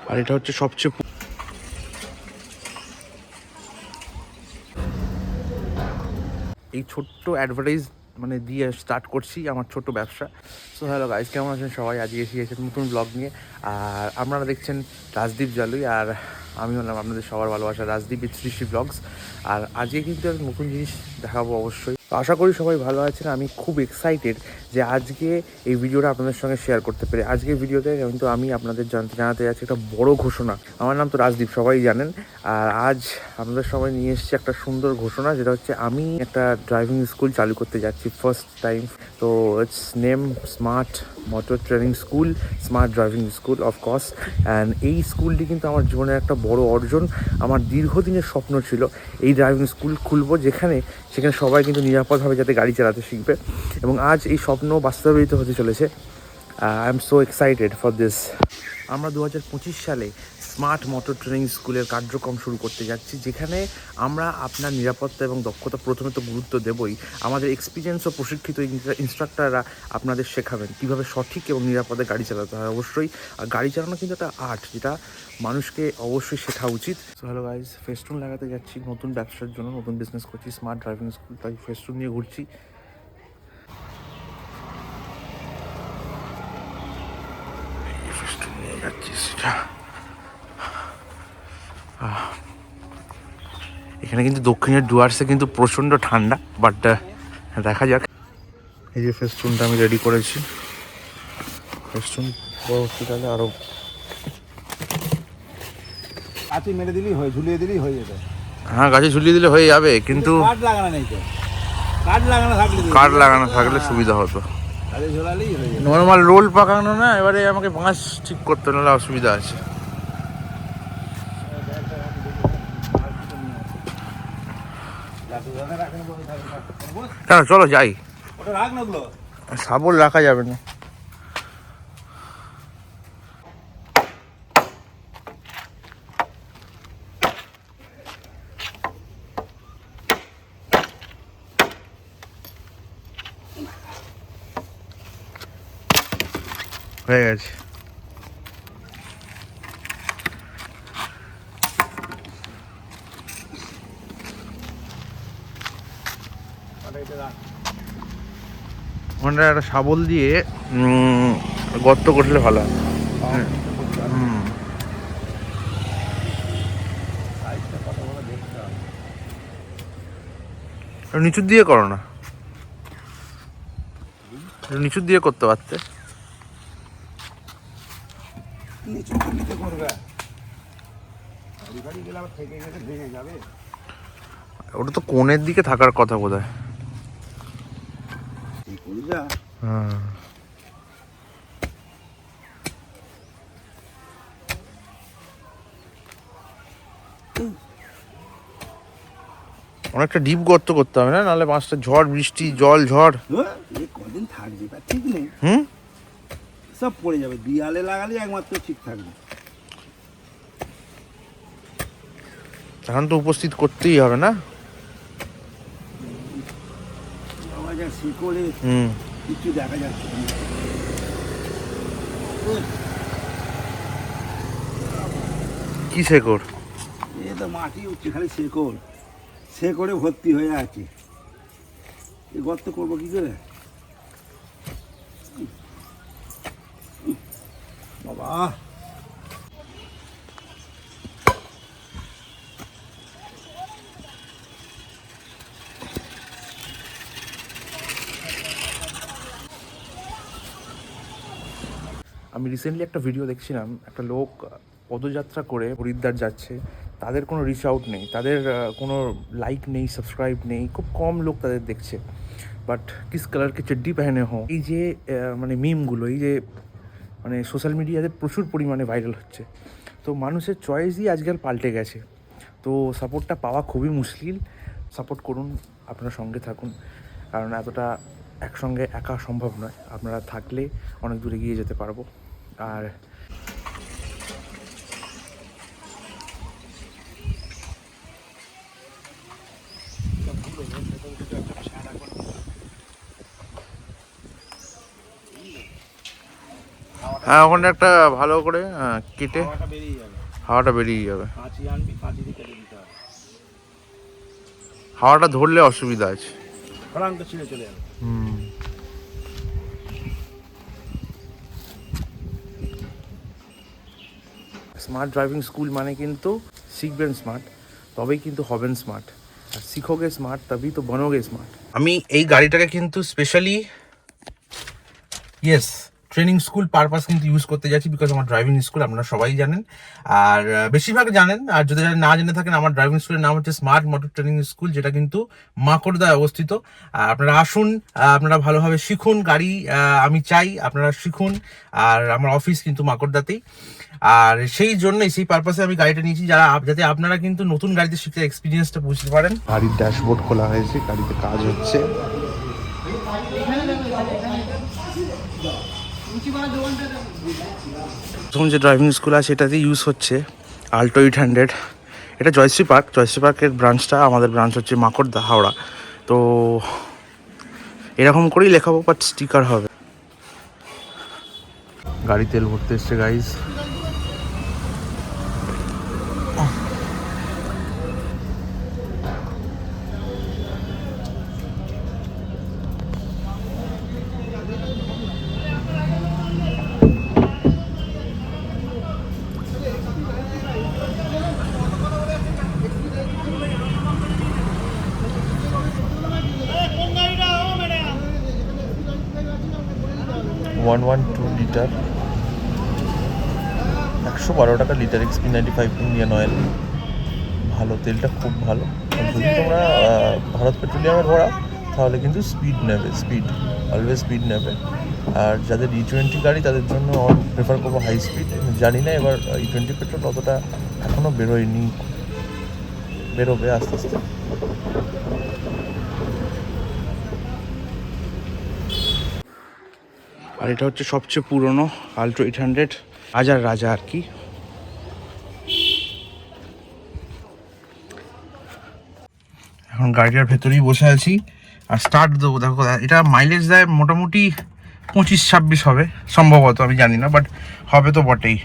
আর এটা হচ্ছে সবচেয়ে এই ছোট্ট অ্যাডভার্টাইজ মানে দিয়ে স্টার্ট করছি আমার ছোট্ট ব্যবসা। সো হ্যালো গাইজ, কেমন আছেন সবাই? আজকে এসে নতুন ব্লগ নিয়ে। আর আপনারা দেখছেন রাজদীপ জালুই, আর আমি হলাম আপনাদের সবার ভালোবাসা রাজদীপ উইথ সৃষ্টি ব্লগস। আর আজকে কিন্তু একটা নতুন জিনিস দেখাবো অবশ্যই। তো আশা করি সবাই ভালো আছেন। আমি খুব এক্সাইটেড যে আজকে এই ভিডিওটা আপনাদের সঙ্গে শেয়ার করতে পেরে। আজকের ভিডিওতে কিন্তু আমি আপনাদের জানাতে যাচ্ছি একটা বড় ঘোষণা। আমার নাম তো রাজদীপ, সবাই জানেন। আর আজ আপনাদের সবাই নিয়ে এসেছি একটা সুন্দর ঘোষণা, যেটা হচ্ছে আমি একটা ড্রাইভিং স্কুল চালু করতে যাচ্ছি ফার্স্ট টাইম। তো it's name smart motor training school, smart driving school of course. And এই স্কুলটি কিন্তু আমার জীবনের একটা বড় অর্জন। আমার দীর্ঘদিনের স্বপ্ন ছিল এই ড্রাইভিং স্কুল খুলবো, সেখানে সবাই কিন্তু নিরাপদভাবে যাতে গাড়ি চালাতে শিখবে। এবং আজ এই স্বপ্ন বাস্তবায়িত হতে চলেছে। I am so excited for this. আমরা 2025 সালে স্মার্ট মোটর ট্রেনিং স্কুলের কার্যক্রম শুরু করতে যাচ্ছি, যেখানে আমরা আপনার নিরাপত্তা এবং দক্ষতা প্রথমে তো গুরুত্ব দেবই। আমাদের এক্সপিরিয়েন্স ও প্রশিক্ষিত ইনস্ট্রাক্টররা আপনাদের শেখাবেন কীভাবে সঠিক এবং নিরাপদে গাড়ি চালাতে হয়। অবশ্যই গাড়ি চালানো কিন্তু একটা আর্ট, যেটা মানুষকে অবশ্যই শেখা উচিত। সো হ্যালো গাইজ, ফেস্টুন লাগাতে যাচ্ছি নতুন ব্যবসার জন্য, নতুন বিজনেস করছি স্মার্ট ড্রাইভিং স্কুল, তাই ফেস্টুন নিয়ে ঘুরছি। নিয়ে যাচ্ছি সেটা। এখানে কিন্তু দক্ষিণের ডুয়ার্সে কিন্তু প্রচণ্ড ঠান্ডা, বাট দেখা যাক। এই যে ফেস্টুনটা আমি রেডি করেছি, ফেস্টুন পরবর্তীকালে আরও গাছে মেরে দিলেই হয়, ঝুলিয়ে দিলেই হয়ে যেত। হ্যাঁ, গাছে ঝুলিয়ে দিলে হয়ে যাবে, কিন্তু কাঠ লাগানো নেই তো। কাঠ লাগানো থাকলে সুবিধা হতো। গাছে ঝোলালেই হয়ে যেত। নর্মাল রোল পাকানো না, এবারে আমাকে বাঁশ ঠিক করতে নাহলে অসুবিধা আছে। কেন, চলো যাই। ওটা রাখ না ওগুলো। শাবল রাখা যাবে না। হয়ে গেছে। ওখানটা একটা শাবল দিয়ে গর্ত করলে ভালো হয়। নিচু দিয়ে করো না, নিচু দিয়ে করতে পারতে। ওটা তো কোণের দিকে থাকার কথা বোধহয়। হ্যাঁ, অনেকটা ডিপ গর্ত করতে হবে না, নাহলে মাছটা ঝড় বৃষ্টি জল ঝড় কদিন থাকবে তা ঠিক নেই। সব পড়ে যাবে, দিয়ালে লাগালে একমাত্র ঠিক থাকবে। এখন তো উপস্থিত করতেই হবে না। শিকড়ে কিছু দেখা যাচ্ছে। কি শেকড়? এ তো মাটি উঠছে, খালি শেকড় শেকড়ে ভর্তি হয়ে আছে। এই গর্ত করবো কি করে বাবা? আমি রিসেন্টলি একটা ভিডিও দেখছিলাম, একটা লোক পদযাত্রা করে হরিদ্বার যাচ্ছে। তাদের কোনো রিচ আউট নেই, তাদের কোনো লাইক নেই, সাবস্ক্রাইব নেই, খুব কম লোক তাদের দেখছে। বাট কিস কালার কে চড্ডি পেহনে হো, এই যে মানে মিমগুলো, এই যে মানে সোশ্যাল মিডিয়াতে প্রচুর পরিমাণে ভাইরাল হচ্ছে। তো মানুষের চয়েসই আজকাল পাল্টে গেছে। তো সাপোর্টটা পাওয়া খুবই মুশকিল। সাপোর্ট করুন, আপনারা সঙ্গে থাকুন, কারণ এতটা একসঙ্গে একা সম্ভব নয়। আপনারা থাকলে অনেক দূরে এগিয়ে যেতে পারবো। আর হ্যাঁ, ওখানে একটা ভালো করে কেটে হাওয়াটা বেরিয়ে যাবে। হাওয়াটা বেরিয়ে যাবে। কাঁচি আনবি, কাঁচি দিয়ে কেটে দিতে হবে। হাওয়াটা ধরলে অসুবিধা আছে। ফলাং তো ছিঁড়ে চলে যাবে। স্মার্ট ড্রাইভিং স্কুল মানে কিন্তু শিখবেন স্মার্ট, তবেই কিন্তু হবেন স্মার্ট। আর শিখোগে স্মার্ট তবেই তো বনোগে স্মার্ট। আমি এই গাড়িটাকে কিন্তু স্পেশালি ট্রেনিং স্কুল পারপাস কিন্তু ইউজ করতে যাচ্ছি, বিকজ আমার ড্রাইভিং স্কুল আপনারা সবাই জানেন, আর বেশিরভাগ জানেন। আর যদি না জেনে থাকেন, আমার ড্রাইভিং স্কুলের নাম হচ্ছে স্মার্ট মোটর ট্রেনিং স্কুল, যেটা কিন্তু মাকড়দায় অবস্থিত। আপনারা আসুন, আপনারা ভালোভাবে শিখুন গাড়ি। আমি চাই আপনারা শিখুন। আর আমার অফিস কিন্তু মাকড়দাতেই, আর সেই জন্যই, সেই পারপাসে আমি গাড়িটা নিয়েছি, যাতে আপনারা কিন্তু নতুন গাড়িতে শিখতে এক্সপিরিয়েন্সটা বুঝতে পারেন। গাড়ির ড্যাশবোর্ড খোলা হয়েছে, গাড়িতে কাজ হচ্ছে। প্রথম যে ড্রাইভিং স্কুল আছে এটাতে ইউজ হচ্ছে আল্টো 800। এটা জয়শ্রী পার্কের ব্রাঞ্চটা, আমাদের ব্রাঞ্চ হচ্ছে মাকড়দা, হাওড়া। তো এরকম করেই লেখাবো, বাট স্টিকার হবে। গাড়ি তেল ভরতে এসছে গাইজ। লিটার 112 টাকা লিটার, XP 95 ইন্ডিয়ান অয়েল। ভালো, তেলটা খুব ভালো। যদি তোমরা ভারত পেট্রোলিয়ামের ভরাও তাহলে কিন্তু স্পিড নেবে, অলওয়েজ স্পিড নেবে। আর যাদের E20 গাড়ি তাদের জন্য প্রেফার করবো হাই স্পিড। জানি না এবার E20 পেট্রোল অতটা এখনও বেরোয়নি, বেরোবে আস্তে আস্তে। আর এটা হচ্ছে সবচেয়ে পুরনো আল্টো 800, রাজা আর কি। এখন গাড়িটার ভেতরেই বসে আছি আর স্টার্ট দেবো। দেখো, এটা মাইলেজ দেয় মোটামুটি 25-26 হবে সম্ভবত, আমি জানি না, বাট হবে তো বটেই।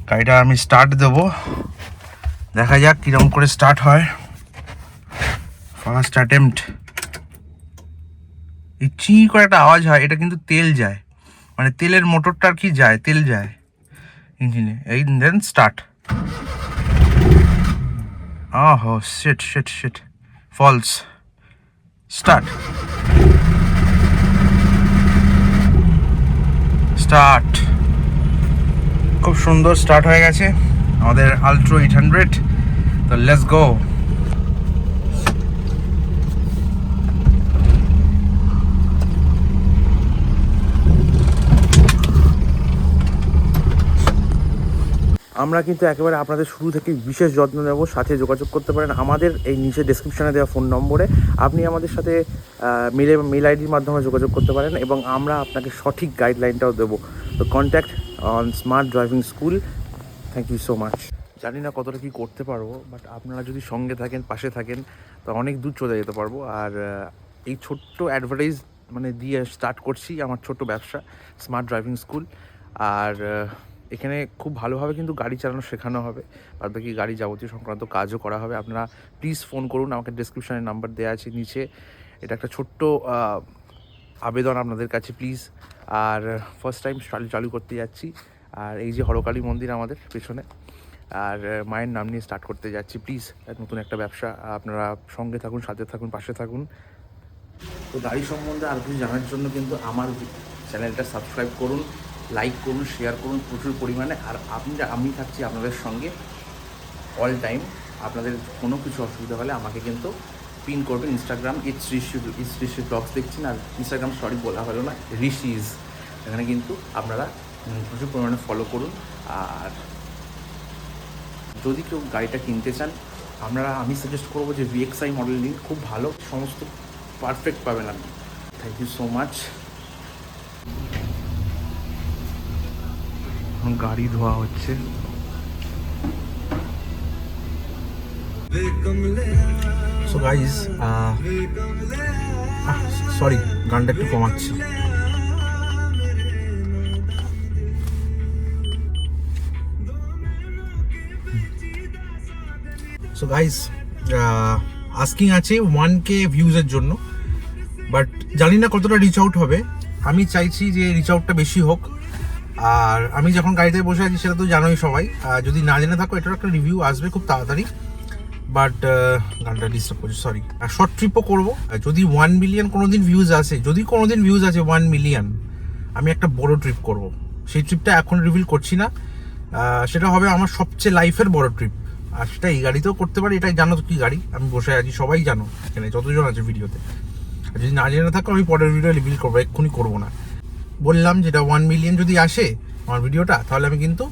গাড়িটা আমি স্টার্ট দেবো, দেখা যাক কীরকম করে স্টার্ট হয়। First attempt. এই চি করে একটা আওয়াজ হয়, এটা কিন্তু তেল যায়, মানে তেলের মোটরটা আর কি যায়, তেল যায় ইঞ্জিনে। এই then start. Oh, shit. False. Start. খুব সুন্দর স্টার্ট হয়ে গেছে আমাদের আল্ট্রো 800। তো লেটস গো। আমরা কিন্তু একেবারে আপনাদের শুরু থেকে বিশেষ যত্ন নেব। সাথে যোগাযোগ করতে পারেন আমাদের এই নিচে ডেসক্রিপশনে দেওয়া ফোন নম্বরে। আপনি আমাদের সাথে মেল আইডির মাধ্যমে যোগাযোগ করতে পারেন এবং আমরা আপনাকে সঠিক গাইডলাইনটাও দেবো। তো contact on smart driving school. Thank you so much. জানি না কতটা কী করতে পারবো, বাট আপনারা যদি সঙ্গে থাকেন, পাশে থাকেন, তো অনেক দূর চলে যেতে পারবো। আর এই ছোট্ট অ্যাডভার্টাইজ দিয়ে স্টার্ট করছি আমার ছোট্ট ব্যবসা, স্মার্ট ড্রাইভিং স্কুল। আর এখানে খুব ভালোভাবে কিন্তু গাড়ি চালানো শেখানো হবে, বাদ বাকি গাড়ি যাবতীয় সংক্রান্ত কাজও করা হবে। আপনারা প্লিজ ফোন করুন, আমাকে ডেসক্রিপশানে নাম্বার দেওয়া আছে নিচে। এটা একটা ছোট্ট আবেদন আপনাদের কাছে, প্লিজ। আর ফার্স্ট টাইম চালু করতে যাচ্ছি। আর এই যে হরকালী মন্দির আমাদের পেছনে, আর মায়ের নাম নিয়ে স্টার্ট করতে যাচ্ছি। প্লিজ, নতুন একটা ব্যবসা, আপনারা সঙ্গে থাকুন, সাথে থাকুন, পাশে থাকুন। তো গাড়ি সম্বন্ধে আর কিছু জানার জন্য কিন্তু আমার চ্যানেলটা সাবস্ক্রাইব করুন, লাইক করুন, শেয়ার করুন প্রচুর পরিমাণে। আর আমি থাকছি আপনাদের সঙ্গে অল টাইম। আপনাদের কোনো কিছু অসুবিধা হলে আমাকে কিন্তু পিন করবেন। ইনস্টাগ্রাম ঋষি ব্লগস দেখছেন, আর ইনস্টাগ্রাম বলা হলো না, ঋষিজ। এখানে কিন্তু আপনারা প্রচুর পরিমাণে ফলো করুন। আর যদি কেউ গাড়িটা কিনতে চান, আমি সাজেস্ট করবো যে VXI মডেল নিন, খুব ভালো, সমস্ত পারফেক্ট পাবেন আপনি। Thank you so much. গাড়ি ধোয়া হচ্ছে। সো গাইজ, সরি, গানটা একটু কমাচ্ছি। সো গাইস আস্কিং আছে 1K ভিউজের জন্য, বাট জানি না কতটা রিচ আউট হবে। আমি চাইছি যে রিচ আউটটা বেশি হোক। আর আমি যখন গাড়িতে বসে আছি সেটা তো জানোই সবাই, যদি না জেনে থাকো এটার একটা রিভিউ আসবে খুব তাড়াতাড়ি। বাট গানটা ডিস্টার্ব করছি, সরি। শর্ট ট্রিপও করবো, যদি 1 মিলিয়ন কোনোদিন ভিউজ আসে, যদি কোনোদিন ভিউজ আছে 1 মিলিয়ন, আমি একটা বড় ট্রিপ করব। সেই ট্রিপটা এখন রিভিল করছি না, সেটা হবে আমার সবচেয়ে লাইফের বড় ট্রিপ। আর সেটা এই গাড়িতেও করতে পারি, এটাই জানো তো কি গাড়ি আমি বসে আছি, সবাই জানো এখানে যতজন আছে ভিডিওতে। আর যদি না জেনে থাকো আমি পরের ভিডিও রিভিল করবো, এক্ষুনি করবো না। বললাম যেটা 1 মিলিয়ন যদি আসে আমার ভিডিওটা, তাহলে আমি কিন্তু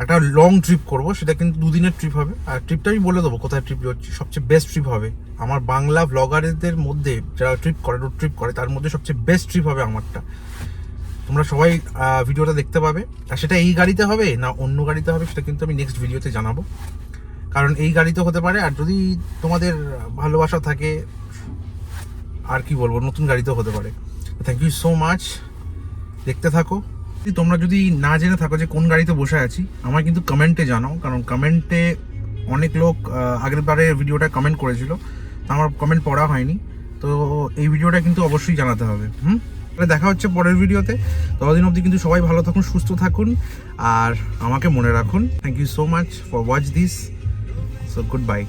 একটা লং ট্রিপ করব, সেটা কিন্তু 2 দিনের ট্রিপ হবে। আর ট্রিপটা আমি বলে দেবো কোথায় ট্রিপ হচ্ছে, সবচেয়ে বেস্ট ট্রিপ হবে আমার বাংলা ব্লগারদের মধ্যে যারা ট্রিপ করে, রোড ট্রিপ করে, তার মধ্যে সবচেয়ে বেস্ট ট্রিপ হবে আমারটা। তোমরা সবাই ভিডিওটা দেখতে পাবে। আর সেটা এই গাড়িতে হবে না অন্য গাড়িতে হবে সেটা কিন্তু আমি নেক্সট ভিডিওতে জানাবো, কারণ এই গাড়িতে হতে পারে। আর যদি তোমাদের ভালোবাসা থাকে, আর কি বলবো, নতুন গাড়িতেও হতে পারে। থ্যাংক ইউ সো মাচ, দেখতে থাকো। তোমরা যদি না জেনে থাকো যে কোন গাড়িতে বসে আছি, আমার কিন্তু কমেন্টে জানাও, কারণ কমেন্টে অনেক লোক আগের বারে ভিডিওটা কমেন্ট করেছিল, আমার কমেন্ট পড়া হয়নি। তো এই ভিডিওটা কিন্তু অবশ্যই জানাতে হবে। তাহলে দেখা হচ্ছে পরের ভিডিওতে। ততদিন অবধি কিন্তু সবাই ভালো থাকুন, সুস্থ থাকুন, আর আমাকে মনে রাখুন। Thank you so much for watch this, so good by.